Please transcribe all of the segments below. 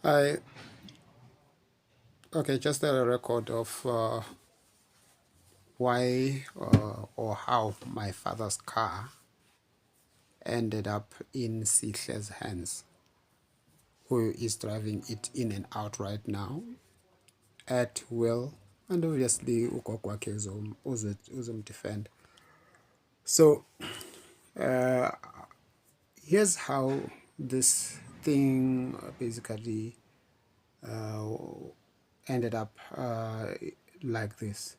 I okay, just a record of why or how my father's car ended up in Sihle's hands, who is driving it in and out right now at will, and obviously ugogo wakhe uzomdefend. So here's how this thing basically ended up like this.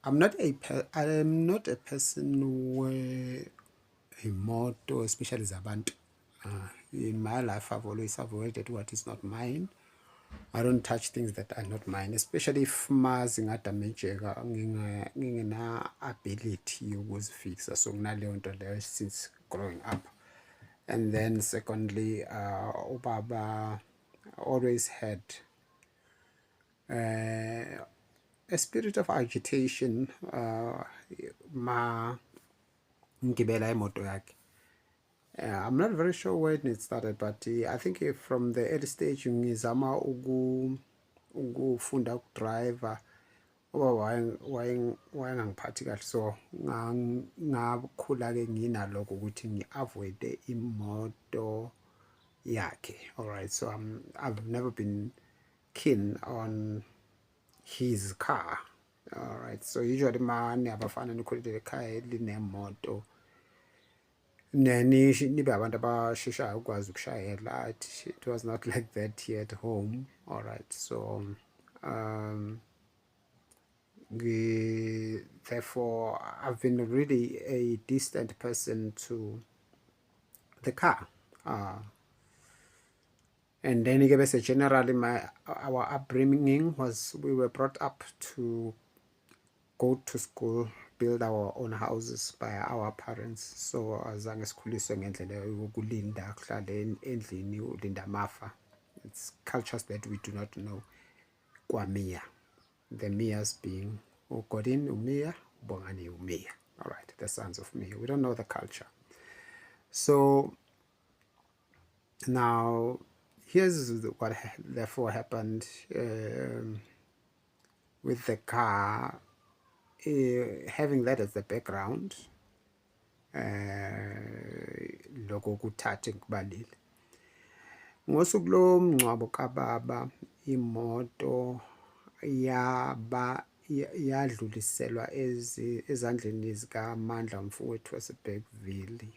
I'm not a person where a motto, especially Zabantu. In my life, I've always avoided what is not mine. I don't touch things that are not mine, especially if mazi ngadamejeka ngingena ability yokuzifixa. So nginaleyo nto leyo since growing up. And then secondly, ubaba always had a spirit of agitation ma ngibela imoto yakhe. I'm not very sure when it started, but I think from the early stage ngizama ukufunda ukudriver ngoba wayengangiphathi kahle, so ngakhula ke nginaloko ukuthi ngi-avoide imoto yakhe. All right, so I've never been keen on his car. All right, so usually mani abafana nikhulele ekhaya elinemoto nibe abantu abasheshayo ukwazi ukushayela. It was not like that here at home. All right, so therefore I've been really a distant person to the car. And then generally our upbringing was we were brought up to go to school, build our own houses by our parents. So azange sikhuliswe ngendlela yokulinda kuhlale endlini ulinda amafa. It's cultures that we do not know. KwaMia, the Mias being Ugodin Umia, Bongani Umia. All right, the sons of Mia. We don't know the culture. So now here's what therefore happened with the car. Having that as the background, loko kuthathe kubalile ngosuku lo mngcwabo kababa imoto yadluliselwa ezandleni zikaMandla Mfowethu waseBergville.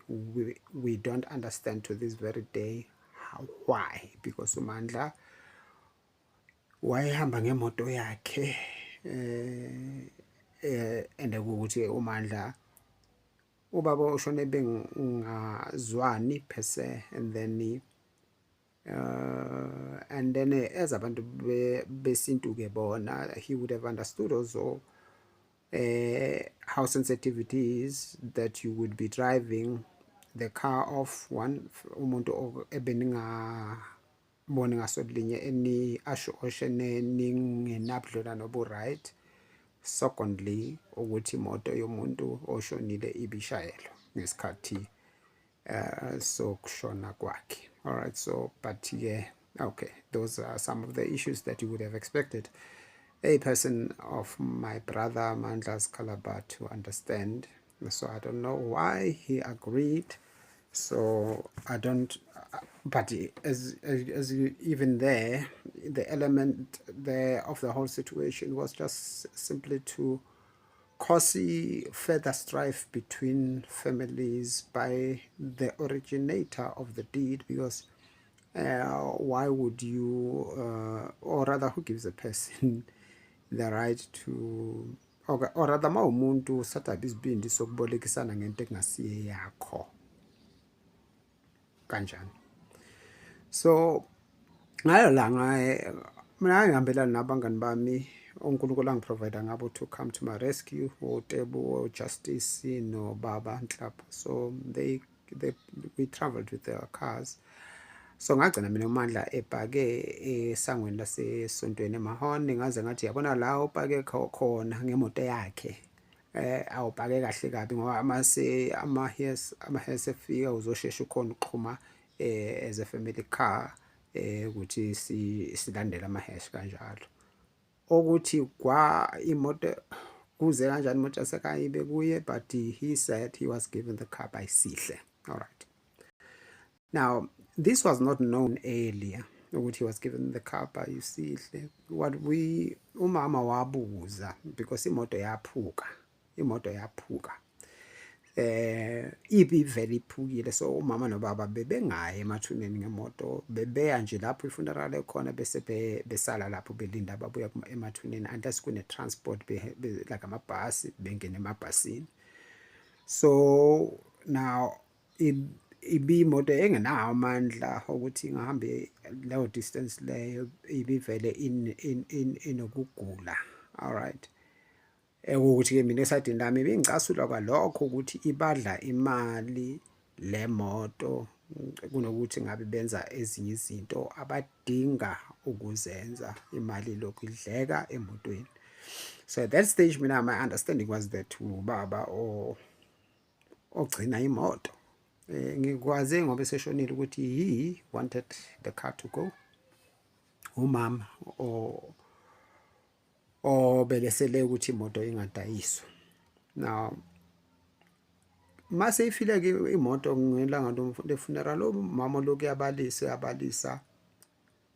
We don't understand to this very day why, because uMandla wayehamba ngemoto yakhe and ukuthi uMandla ubaba oshone bengazwani per se, and then as abantu besintu ke bona, he would have understood also how sensitive it is that you would be driving the car of one umuntu ebeningaboni ngaso linye eni asho ningenabudlelwano obu-right. Secondly, ukuthi imoto yomuntu oshonile ibishayelwa ngesikhathi sokushona kwakhe. All right, so but yeah, okay, those are some of the issues that you would have expected a person of my brother Mandla's caliber to understand. So I don't know why he agreed. So I don't, but as even there, the element there of the whole situation was just simply to cause further strife between families by the originator of the deed, because why would you, or rather who gives a person the right to, or rather ma umuntu sathabe isibindi sokubolekisana ngento ekungasiye yakho kanjani. So ngayo la mina ngihambelana nabangani bami uNkulunkulu angiprovide ngabo to come to my rescue, uTebo, Justice no Baba Nhlapho. So we traveled with their cars. So ngagcina mina uMandla epake esangweni lasesontweni eMahon, ngaze ngathi yabona la upake khona ngemoto yakhe awupake kahle kabi ngoba ama-hairs efika uzoshesha ukhona uxhuma as a family car ukuthi silandele amahesh kanjalo ukuthi kwa imoto kuze kanjani imoto yasekhaya ibe kuye, but he said he was given the car by Sihle. All right. Now, this was not known earlier ukuthi he was given the car by Sihle. What umama wabuza because imoto yaphuka ibivele iphukile, so umama nobaba bebengayi emathuneni ngemoto, bebeya nje lapho ifuneral ekhona bese besala lapho belinda babuya emathuneni unless kune transport like amabhasi, bengene emabhasini. So now ibimoto engenawo amandla ukuthi ingahambe leyo distance leyo, ibivele inokugula. All right. Ukuthi-ke mina esadini lami bengicasulwa kwalokho ukuthi ibadla imali le moto kunokuthi ngabe benza ezinye izinto abadinga ukuzenza, imali lokhu idleka emotweni. So at that stage mina my understanding was that ubaba ogcina imoto ngikwaze ngoba seshonile ukuthi he wanted the car to go, umama belesele ukuthi imoto ingadayiswa. Now mase ifile ke imoto ngelanga lefuneral, umama lokhu yabalisa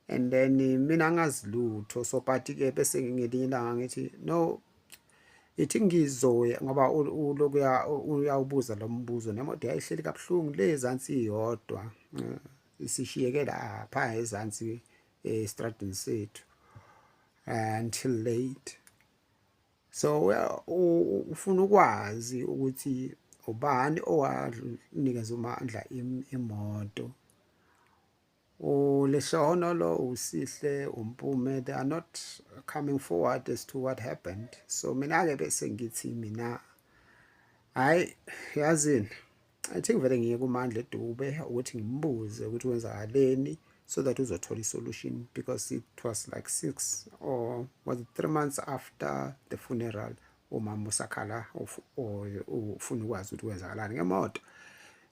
and then mina ngazi lutho, so but ke bese ngelinye ilanga ngithi no, ithi ngizoya ngoba uloku uyawubuza lo mbuzo, nemoto yayihleli kabuhlungu lezansi iyodwa isishiyeke lapha ezansi estradini sethu until late. So ufuna ukwazi ukuthi ubani owanikeza umandla imoto, uLeshona uSihle uMpume, they are not coming forward as to what happened. So mina ke bese ngithi mina hayi yazini I think vele ngiye kumandla eDube ukuthi ngimbuze ukuthi wenzakaleni so that uzothola isolution, because it was like 6 or was it 3 months after the funeral umama usakhala ufuna ukwazi ukuthi wenzakalani ngemoto.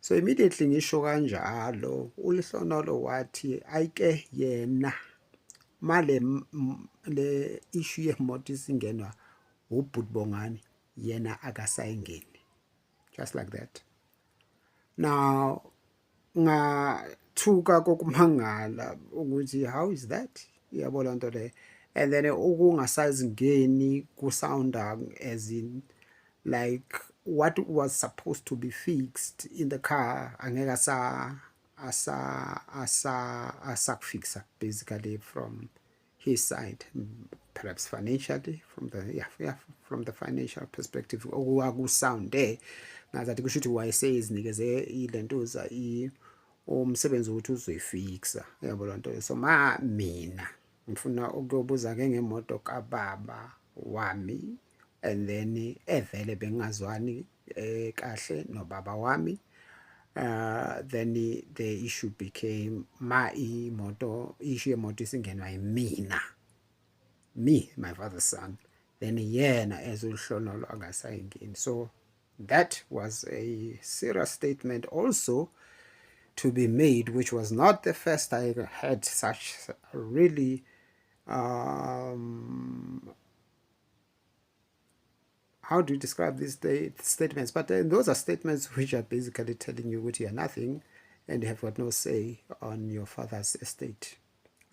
So immediately ngisho kanjalo uLehlonolo wathi ayike yena male le issue yemoto isingenwa uBhutbongani yena akasayingeni, just like that. Now ngathuka kokumangala ukuthi how is that, yabona nto le, and then ukungasazingeni kusounda as in like what was supposed to be fixed in the car angeka asakufika basically from his side, perhaps financially, from the financial perspective okusounde ngazathi kusho ukuthi wayesezinikeze ilentuza umsebenzi ukuthi uzoyifixa, yabona nto. So mina ngifuna ukuyobuza ke ngemoto kababa wami, and then evele bengazwani kahle nobaba wami. Then the issue became issue yemoto isingenwa yimina, me, my father's son, then yena as uLehlonolo angasayingeni. So that was a serious statement also to be made, which was not the first I had such really how do you describe these statements? But those are statements which are basically telling you that you are nothing and you have got no say on your father's estate.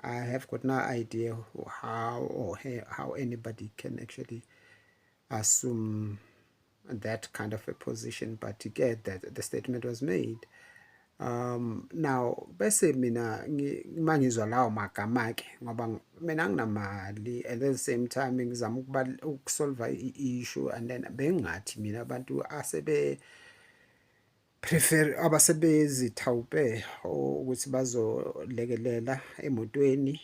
I have got no idea how anybody can actually assume that kind of a position, but to get that the statement was made. Now bese mina mangizwa lawo magama ke ngoba mina nginamali, at the same time ngizama ukusolve i-issue, and then bengathi mina abantu abasebezithawupe ukuthi bazolekelela emotweni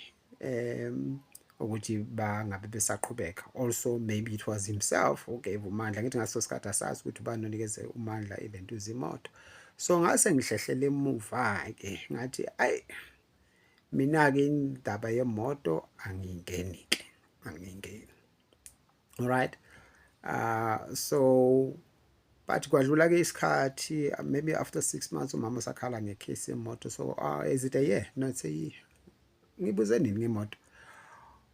ukuthi bangabe besaqhubeka. Also maybe it was himself who gave umandla, ngithi ngaso sikhathi asazi ukuthi ubani onikeze umandla ilento zimoto. So ngase ngihlehlela emuva ke ngathi ayi mina ke indaba yemoto angingeni. All right. So but kwadlula ke isikhathi, maybe after 6 months umama sakhala ngecase yemoto. So is it a year? No, it's a year. ngibuze nini ngemoto?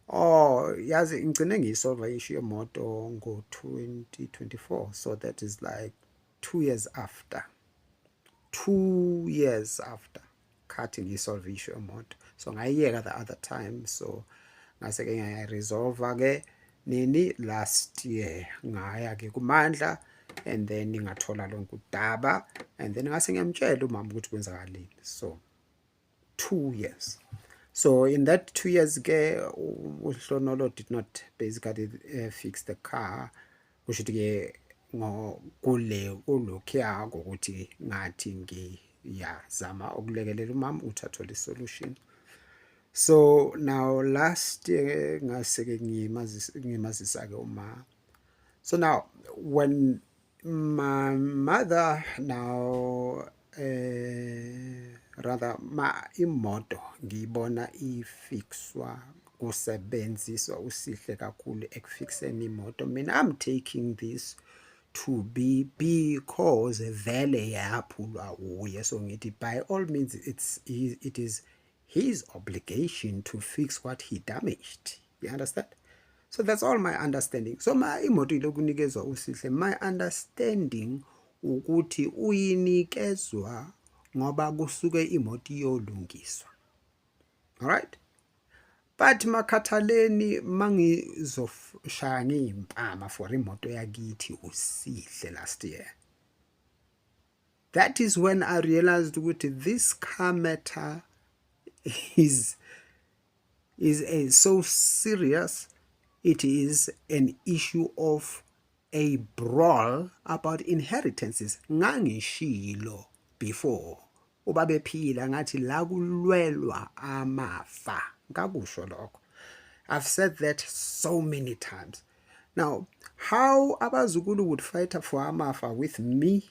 Oh, yazi ngicine ngiyisolve issue yemoto ngo-2024, so that is like 2 years after. 2 years after khathi ngiyisolve issue yemoto, so ngayiyeka the other time, so ngase-ke ngayiresolve-ke nini last year, ngaya-ke kuMandla and then ngathola lonke udaba and then ngase ngiyamtshela umama ukuthi kwenzakaleni. So 2 years. So in that 2 years ke uHlonolo did not basically fix the car, kusho ukuthi ke kulokhuya ukuthi ngathi ngiyazama ukulekelela umama ukuthi athole solution. So now last year ngase-ke ngimazisa ke uma. So now when my mother now rather imoto ngiyibona ifixwa kusebenziswa usihle kakhulu ekufixeni imoto, mina I'm taking this to be because vele yaphulwa uye, so ngithi by all means it is his obligation to fix what he damaged. You understand? So that's all my understanding. So imoto ilokunikezwa usihle, my understanding ukuthi uyinikezwa ngoba kusuke imoto iyolungiswa. Alright? But makhathaleni mangizoshaya ngiyimpama for imoto yakithi usihle last year. That is when I realized ukuthi this car matter is so serious. It is an issue of a brawl about inheritances. Ngangishilo before ubabephila ngathi la kulwelwa amafa, ngakusho lokho. I've said that so many times. Now, how abazukulu would fight for amafa with me,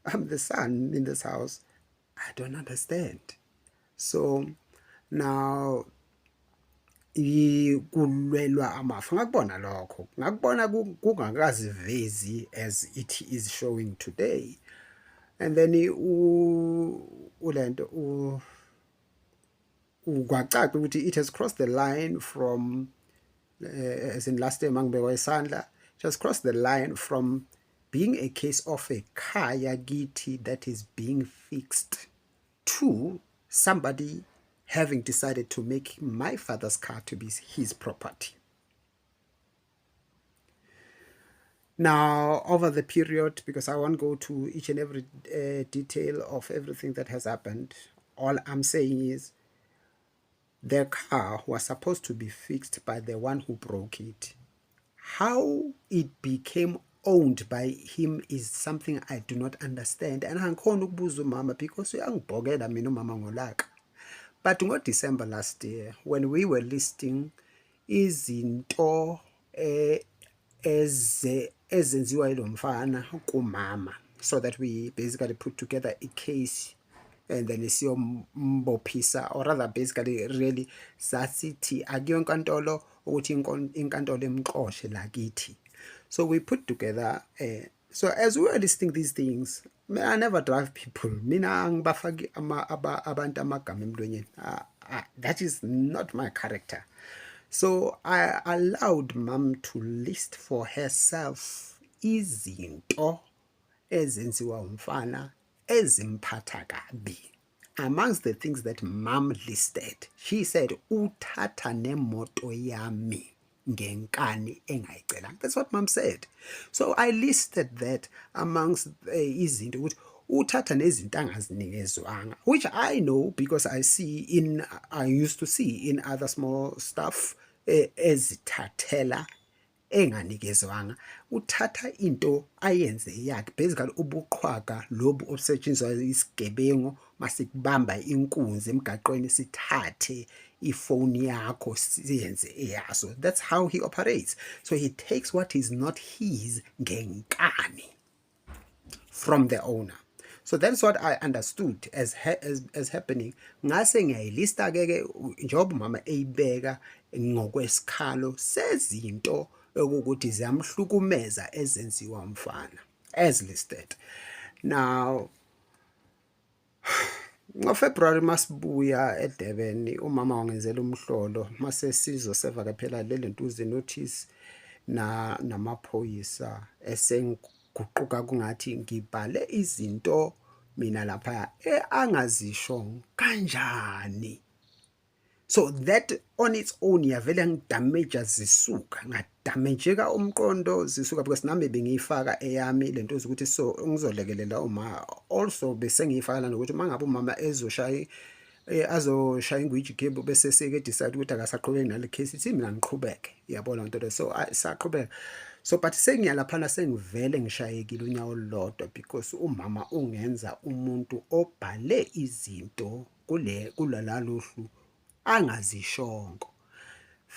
I'm the son in this house, I don't understand. So now kulwelwa amafa, ngakubona lokho, ngakubona kungakazivezi as it is showing today. And then ulento kwacaca ukuthi it has crossed the line from as in last time mangibekwa isandla, it has crossed the line from being a case of a car yakithi that is being fixed to somebody having decided to make my father's car to be his property. Now, over the period, because I won't go to each and every detail of everything that has happened, all I'm saying is the car was supposed to be fixed by the one who broke it. How it became owned by him is something I do not understand, and angikhona ukubuza umama because uyangibhokela mina umama ngolaka. But ngo-December last year, when we were listing izinto ezenziwa yilo mfana kumama, so that we basically put together a case and then siyombophisa, or rather basically really sasithi akuyo inkantolo ukuthi inkantolo emxoshe lakithi. So we put together so as we were listing these things, I never drive people. Mina angibafaki abantu amagama emlonyeni. That is not my character. So I allowed mom to list for herself izinto ezenziwa umfana ezimphatha kabi. Amongst the things that mom listed, she said uthatha nemoto yami ngenkani engayicelanga. That's what mom said. So I listed that amongst izinto ukuthi uthatha nezinto angazinikezwanga, which I know because I used to see in other small stuff ezithathela enganikezwanga. Uthatha into ayenze yakhe, basically ubuqhwaga lobu obusetshenziswa isigebengu masikubamba inkunzi emgaqweni sithathe ifoni yakho siyenze eyaso. That's how he operates. So he takes what is not his ngenkani from the owner. So that's what I understood as happening. Ngase ngiyayilista ke njengoba mama eyibeka ngokwesikhalo sezinto ukuthi ziyamhlukumeza ezenziwa umfana as listed. Now ngoFebruary masibuya eDurban umama wangenzela umhlolo mase sizoseva phela le ntuze notice namaphoyisa esengiguquka kungathi ngibhale izinto mina lapha angazisho kanjani. So that on its own yavele ngidamage zisuka ngadamageka umqondo zisuka because nami bengiyifaka eyami lento ukuthi so ngizolekelela uma also bese ngiyifaka nokuthi mangabe umama ezoshaya azoshaya ingwiji game bese seke decide ukuthi akasaqhubeki nale case ithi mina ngiqhubeke yabona into le so saqhubeka. So but sengiyalaphana sengivele ngishayekile unyawo lodwa because umama ungenza umuntu obhale izinto kulalaluhlu angazishongo.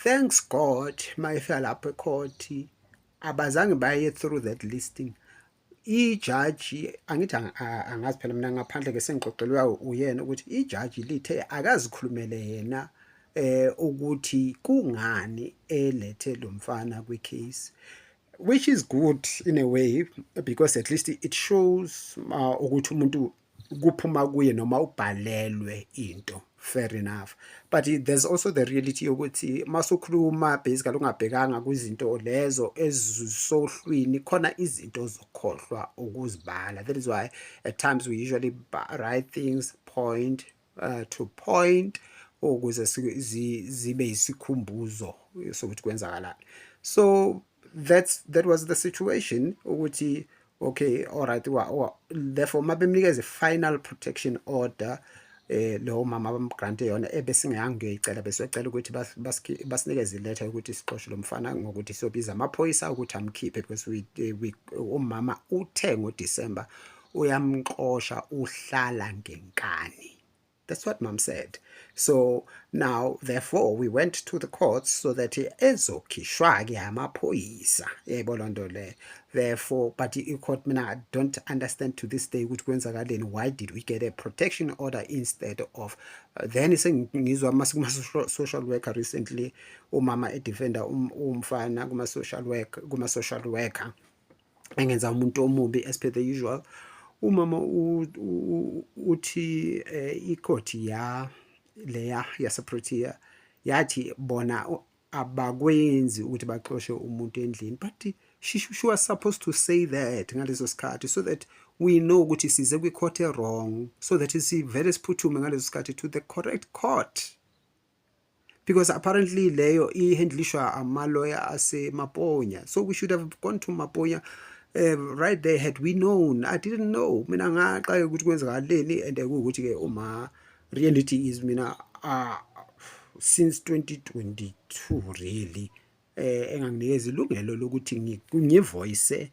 Thanks God mayefika lapho ecourt abazange baye through that listing. Ijaji angithi angazi phela mina ngaphandle ke sengixoxelwa uyena ukuthi ijaji lithe akazikhulumele yena ukuthi kungani elethe lo mfana kwi case, which is good in a way because at least it shows ukuthi umuntu kuphuma kuye noma ubhalelwe into. Fair enough, but there's also the reality yokuthi masukhuluma basically ungabhekanga kwizinto lezo ezisohlwini khona izinto zokhohlwa ukuzibala. That is why at times we usually write things point to point ukuze zibe isikhumbuzo sokuthi kwenzakalani. So that was the situation ukuthi okay, all right, therefore mabemnikeza final protection order lo mama bamgrante yona ebesingayangiyicela besecela ukuthi basinikeze iletha ukuthi sixoxe lo mfana ngokuthi sobiza amaphoyisa ukuthi amkhiphe because umama uthe ngoDecember uyamxosha uhlala ngenkani. That's what mom said. So now therefore we went to the courts so that ezokhishwa ke amaphoyisa yayibona nto le. Therefore but court mina I don't understand to this day ukuthi kwenzakaleni, why did we get a protection order instead of then sengizwa kuma social worker recently umama edefender umfana kuma social worker engenza umuntu omubi as per the usual. Umama uthi ikhoti leya yaseProtea yathi bona abakwenzi ukuthi baxoshe umuntu endlini, but she was supposed to say that ngaleso sikhathi so that we know ukuthi size kwi-court wrong, so that sivele siphuthume ngaleso sikhathi to the correct court, because apparently leyo ihandlishwa ama-lawyer asemaponya. So we should have gone to Maponya right there had we known. I didn't know mina ngaqala ukuthi kwenzakaleni and ukuthi ke uma reality is mina since 2022 really enganginikeza ilungelo lokuthi ngivoice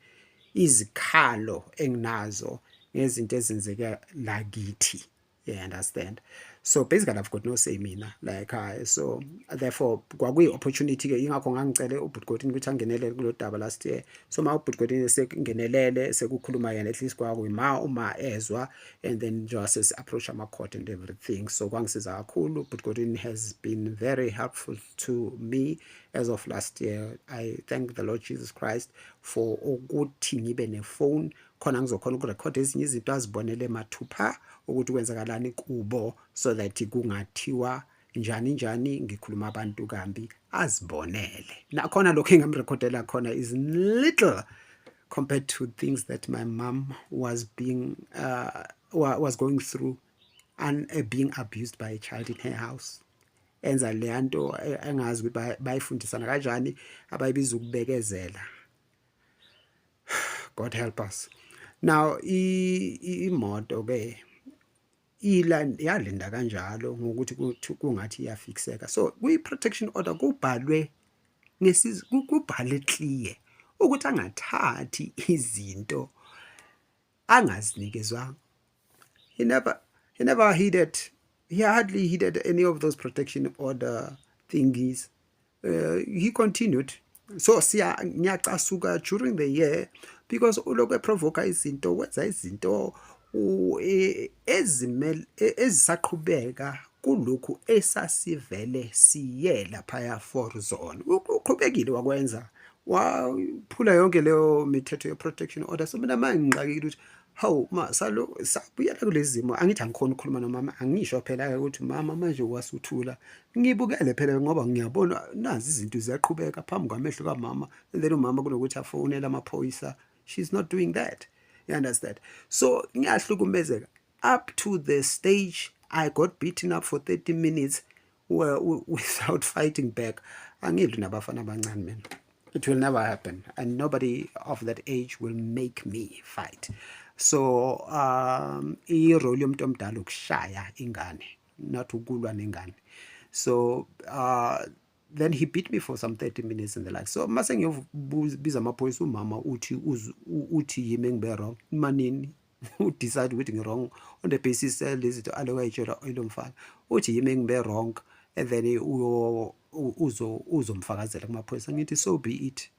izikhalo enginazo ngezinto ezenzeka la kithi. You understand? So basically I've got no say mina like so therefore kwakuyi opportunity ke ingakho ngangicele uButgodini ukuthi angenelele kulo daba last year. So ma uButgodini sekungenelele sekukhuluma yena at least kwakuyima uma ezwa and then just approach ama court and everything. So kwangisiza kakhulu. uButgodini has been very helpful to me as of last year. I thank the Lord Jesus Christ for ukuthi ngibe ne phone khona ngizokhona ukurecord ezinye izinto azibonele mathupha ukuthi kwenzakalani kubo, so that kungathiwa njani ngikhuluma abantu kambi azibonele. Nakhona lokho engamrekhodela khona is little compared to things that my mom was was going through and being abused by a child in her house. Enza le nto engazi ukuthi bayifundisana kanjani abayibiza ukubekezela. God help us. Now imoto ke yalinda kanjalo ngokuthi kungathi iyafixeka. So kwi-protection order kubhalwe kubhale clear ukuthi angathathi izinto angazinikezwanga. He never heeded, he hardly heeded any of those protection order thingies. He continued. So ngiyacasuka during the year because ulokhu eprovoke izinto wenza izinto ezisaqhubeka kulokhu esasivele siye lapha for zone. Uqhubekile wakwenza waphula yonke leyo mithetho ye protection order. So mina manje ngiqakile ukuthi hawu ma salo sabuyela kulezi zimo angithi angikhona ukukhuluma nomama angisho phela ukuthi mama manje wasuthula ngibukele phela ngoba ngiyabona nazi izinto ziyaqhubeka phambi kwamehlo kamama and then umama kunokuthi afonele amaphoyisa. She's not doing that, you understand? So ngiyahlukumezeka up to the stage I got beaten up for 30 minutes without fighting back. Angilwi nabafana abancane mina. It will never happen, and nobody of that age will make me fight. So irole yomuntu omdala ukushaya ingane, not ukulwa nengane. So then he beat me for some 30 minutes and the like. So mase ngiyobiza amaphoyisa umama uthi yimi ngibe wrong manini decide ukuthi ngi wrong on the basis lezinto alewayitshela ilomfana uthi yimi ngibe wrong, and then uzomfakazela kumaphoyisa. Ngithi so be it.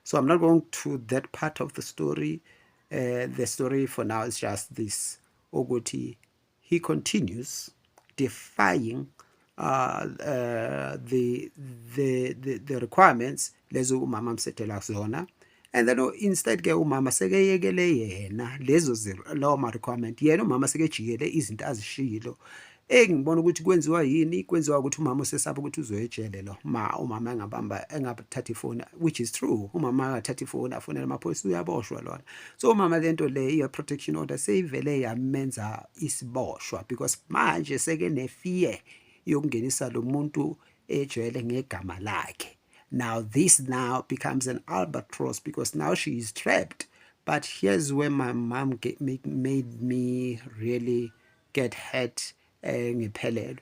So I'm not going to that part of the story. The story for now is just this. Ogoti, he continues defying the requirements lezo umama amsetela zona, and then instead ke umama sekeyekele yena lezo lawo ma requirement, yena umama sekejikele izinto azishilo. Ngibona ukuthi kwenziwa yini, kwenziwa ukuthi umama usesaba ukuthi uzoyejele lo umama engabathatha ifoni, which is true. Umama akathatha ifoni afonela amaphoyisa uyaboshwa lona. So umama lento le iya protection order seyivele yamenza isiboshwa because manje seke nefear yokungenisa lo muntu ejele ngegama lakhe. Now this now becomes an albatross because now she is trapped. But here's where my mom made me really get hurt. Ngiphelelwe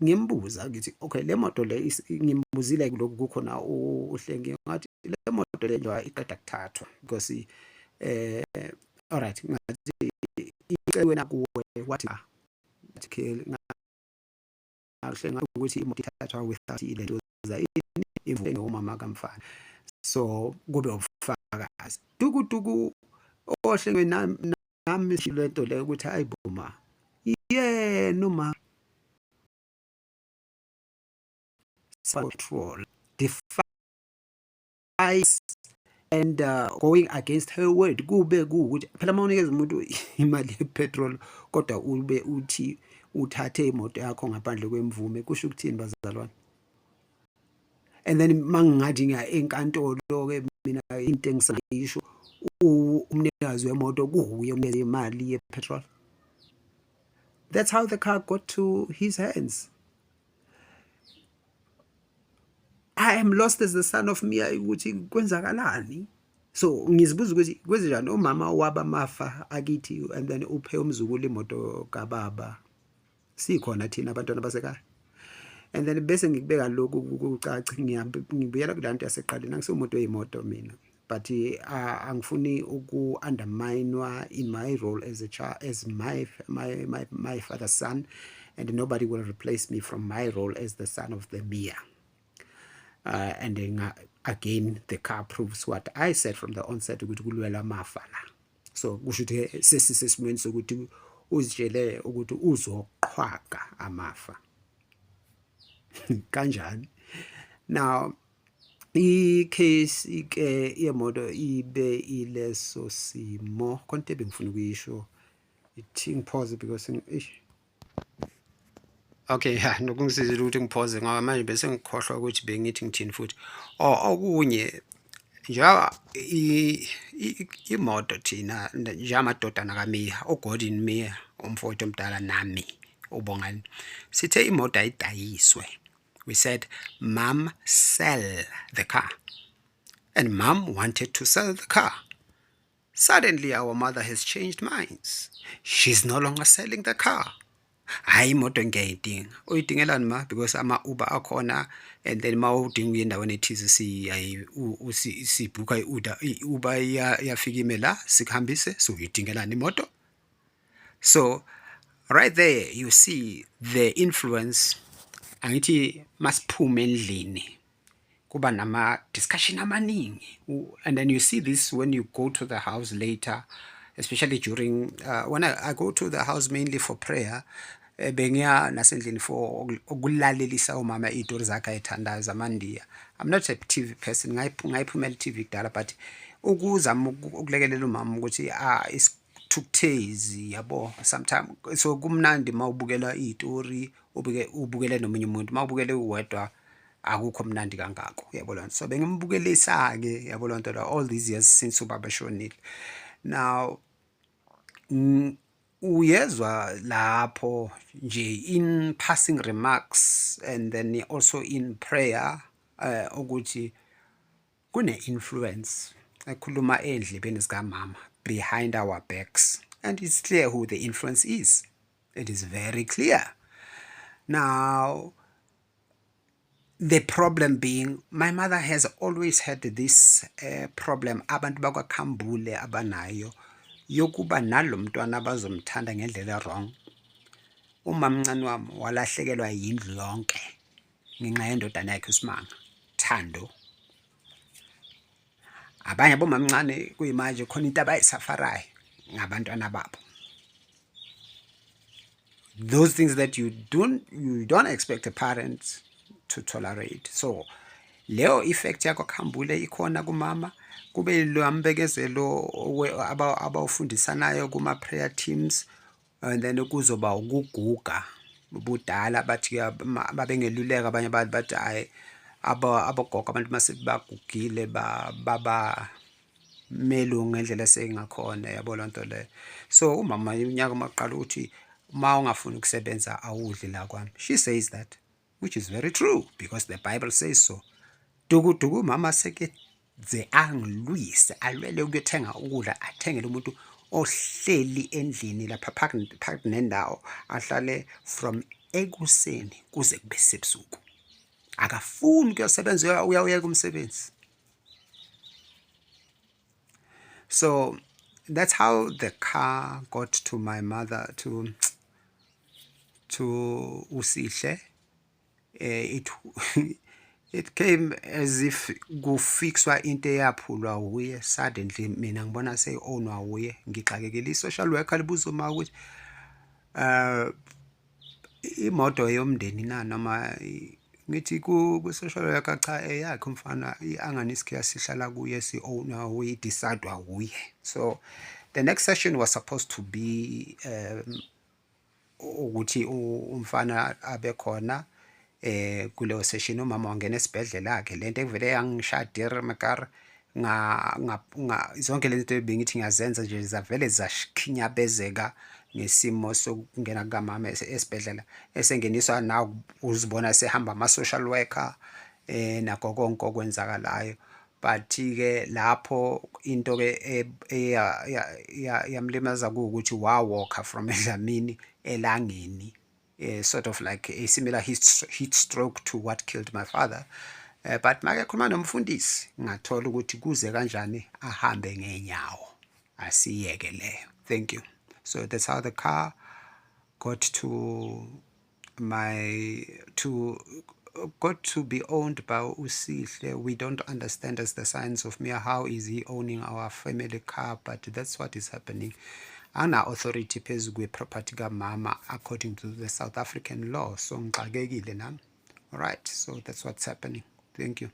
ngimbuza ngithi okay le moto le ngimbuzile lokhu kukhona uhlenge ngathi le moto le nje iqeda kuthathwa because alright ngathi icewena kuwe wathi ngahlenga ukuthi imoto ithathwa without ilento imvume ngomama kamfana, so kube ubufakazi duku ohlengwe nami lento le ukuthi ayibuma noma control defies and going against her word. Kube kuukuthi phela mawunikeza umuntu imali yepetrol kodwa ube uthi uthathe imoto yakho ngaphandle kwemvume, kusho ukuthini bazalwane? And then mangingathi ngiya enkantolo ke mina into engisayisho umnikazi wemoto kuye umnikeze imali yepetrol. That's how the car got to his hands. I am lost as the son of Mia ukuthi kwenzakalani. So ngizibuza ukuthi kwenzenjani umama waba mafa akithi and then uphe umzukulu imoto kababa. Sikhona thina abantwana basekhaya. And then bese ngikubeka lokhu kucaci ngibuyela kulanto yaseqaleni angisumuntu oyimoto mina. But angifuni uku-underminewa in my role as a child, as my father's son, and nobody will replace me from my role as the son of the Mia. And then again, the car proves what I said from the onset ukuthi kulwela amafa la. So kusho ukuthi sesisesimweni sokuthi uzitshele ukuthi uzoqhwaga amafa. Kanjani? Now i-case ke yemoto ibe ileso simo konke bengifuna ukuyisho ithi ngipause because okay nokungisizile ukuthi ngipause ngoba manje bese ngikhohlwa ukuthi bengithi ngithini futhi okunye njengoba imoto thina njengamadodana kaMiya uGordon Miya umfowethu omdala nami uBongani sithe imoto ayidayiswe. We said, Mom, sell the car. And Mom wanted to sell the car. Suddenly, our mother has changed minds. She's no longer selling the car. Hayi imoto ngiyayidinga. Uyidingelani ma? Because ama-Uber akhona, and then ma udinga uye endaweni ethize sibhuka i-Uber yafika ime la, sikuhambise, so uyidingelani imoto? So, right there, you see the influence. Angithi masiphume endlini kuba nama discussion amaningi, and then you see this when you go to the house later, especially during when I go to the house mainly for prayer. Bengiya nasendlini for ukulalelisa umama izitori zakhe ayithandayo zamandiya. I'm not a TV person, ngayiphumela TV kudala, but ukuzama ukulekelela umama ukuthi isithukuthezi yabo sometimes. So kumnandi mawubukela izitori ubukele nomunye umuntu, mawubukele uwedwa akukho mnandi kangako, yabo lonto. So bengimbukelisa ke, yabo lonto, all these years since ubaba shonile. Now uyezwa lapho nje in passing remarks and then also in prayer ukuthi kune-influence ekhuluma endlebeni zikamama behind our backs, and it's clear who the influence is. It is very clear. Now the problem being, my mother has always had this problem abantu bakwaKhambule abanayo yokuba nalo mntwana abazomthanda ngendlela wrong. Umamncane wami walahlekelwa yindlu yonke ngenxa yendodana yakhe uSimanga Thando. Abanye bomamncane kuyimanje khona into abayisafarayo ngabantwana babo. Those things that you don't expect a parent to tolerate. So leo effect yakho Khambule ikhona kumama, kube lo ambekezelo abawufundisanayo kuma prayer teams, and then kuzoba ukuguga ubudala bathi babengeluleka abanye abantu bathi hayi abogogo abantu mase bagugile baba melu ngendlela sengakhona, yabo lonto le. So umama unyaka maqala uthi ma ungafuni ukusebenza awudli la kwami. She says that, which is very true because the Bible says so. Duku mama seke ze angilwise alwele ukuyothenga ukudla, athengele umuntu ohleli endlini lapha phakathi nendawo, ahlale from ekuseni kuze kube sebusuku. Akafuni ukuyosebenza, uyawuyeka umsebenzi. So that's how the car got to my mother, to Usihle. It came as if kufixwa into eyaphulwa uye. Suddenly mina ngibona seyi-ownwa uye. Ngixakekile i-social worker libuza uma ukuthi imoto yomndeni na noma ngithi ku-social worker cha eyakhe umfana anganisikhiya sihlala kuye, si-ownwa uye, decidwa uye. So the next session was supposed to be ukuthi umfana abe khona kuleyo session. Umama wangena esibhedlela akhe, lento evele yangishadira makar zonke lento bengithi ngiyazenza nje zavele zashikhinyabezeka ngesimo sokungena kukamama esibhedlela, esengeniswa na uzibona sehamba ama-social worker nakho konke okwenzakalayo. But-ke lapho into-ke yamlimaza kuwukuthi wawalker from eDlamini elangeni, sort of like a similar heat stroke to what killed my father. But make khuluma nomfundisi ngathola ukuthi kuze kanjani ahambe ngenyawo, asiyeke leyo. Thank you. So that's how the car got to be owned by Usihle. We don't understand as the Science of Mia how is he owning our family car, but that's what is happening. Ana authority phezu kwe-property kamama according to the South African law. So ngixakekile nami. All right, so that's what's happening. Thank you.